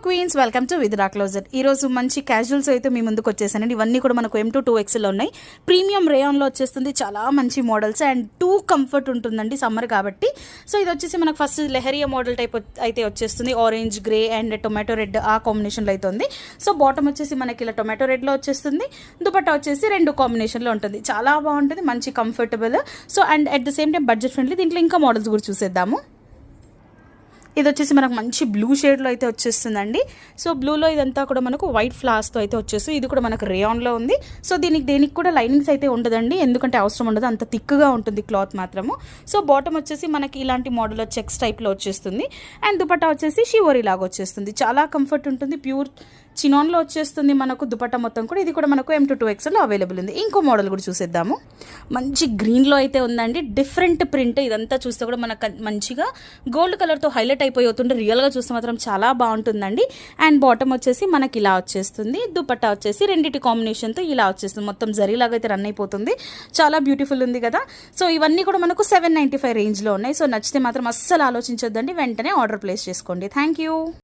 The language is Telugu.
Queens, welcome to Vidra closer. ఈరోజు మంచి క్యాజువల్స్ అయితే మీ ముందుకు వచ్చేసానండి. ఇవన్నీ కూడా మనకు M2 2XL ఉన్నాయి. ప్రీమియం రేయాన్లో వచ్చేస్తుంది. చాలా మంచి మోడల్స్ అండ్ టూ కంఫర్ట్ ఉంటుందండి సమ్మర్ కాబట్టి. సో ఇది వచ్చేసి మనకు ఫస్ట్ లెహరియా మోడల్ టైప్ అయితే వచ్చేస్తుంది. Orange, grey and tomato red ఆ కాంబినేషన్లో అయితే ఉంది. సో బాటమ్ వచ్చేసి మనకి ఇలా టొమాటో రెడ్లో వచ్చేస్తుంది. దుపట్టా వచ్చేసి రెండు కాంబినేషన్లో ఉంటుంది. చాలా బాగుంటుంది, మంచి comfortable. So and at the same time budget friendly. దీంట్లో ఇంకా మోడల్స్ కూడా చూసేద్దాము. ఇది వచ్చేసి మనకు మంచి బ్లూ షేడ్లో అయితే వచ్చేస్తుందండి. సో బ్లూలో ఇదంతా కూడా మనకు వైట్ ఫ్లాస్తో అయితే వచ్చేస్తుంది. ఇది కూడా మనకు రేయాన్లో ఉంది. సో దేనికి కూడా లైనింగ్స్ అయితే ఉండదండి, ఎందుకంటే అవసరం ఉండదు, అంత థిక్గా ఉంటుంది క్లాత్ మాత్రము. సో బాటమ్ వచ్చేసి మనకి ఇలాంటి మోడల్ చెక్స్ టైప్లో వచ్చేస్తుంది. అండ్ దుపట్టా వచ్చేసి షివోరీ లాగా వచ్చేస్తుంది. చాలా కంఫర్ట్ ఉంటుంది. ప్యూర్ చినాన్లో వచ్చేస్తుంది మనకు దుపట్టా మొత్తం కూడా. ఇది కూడా మనకు M2 2XLలో అవైలబుల్ ఉంది. ఇంకో మోడల్ కూడా చూసేద్దాము. మంచి గ్రీన్లో అయితే ఉందండి. Different print. ఇదంతా చూస్తే కూడా మనకు మంచిగా గోల్డ్ కలర్తో హైలైట్ అయిపోతుంటే రియల్గా చూస్తే మాత్రం చాలా బాగుంటుందండి. అండ్ బాటమ్ వచ్చేసి మనకి ఇలా వచ్చేస్తుంది. దుపట్టా వచ్చేసి రెండింటి కాంబినేషన్తో ఇలా వచ్చేస్తుంది. మొత్తం జరీలాగా అయితే రన్ అయిపోతుంది. చాలా బ్యూటిఫుల్ ఉంది కదా. సో ఇవన్నీ కూడా మనకు 795 రేంజ్లో ఉన్నాయి. సో నచ్చితే మాత్రం అస్సలు ఆలోచించొద్దండి, వెంటనే ఆర్డర్ ప్లేస్ చేసుకోండి. Thank you.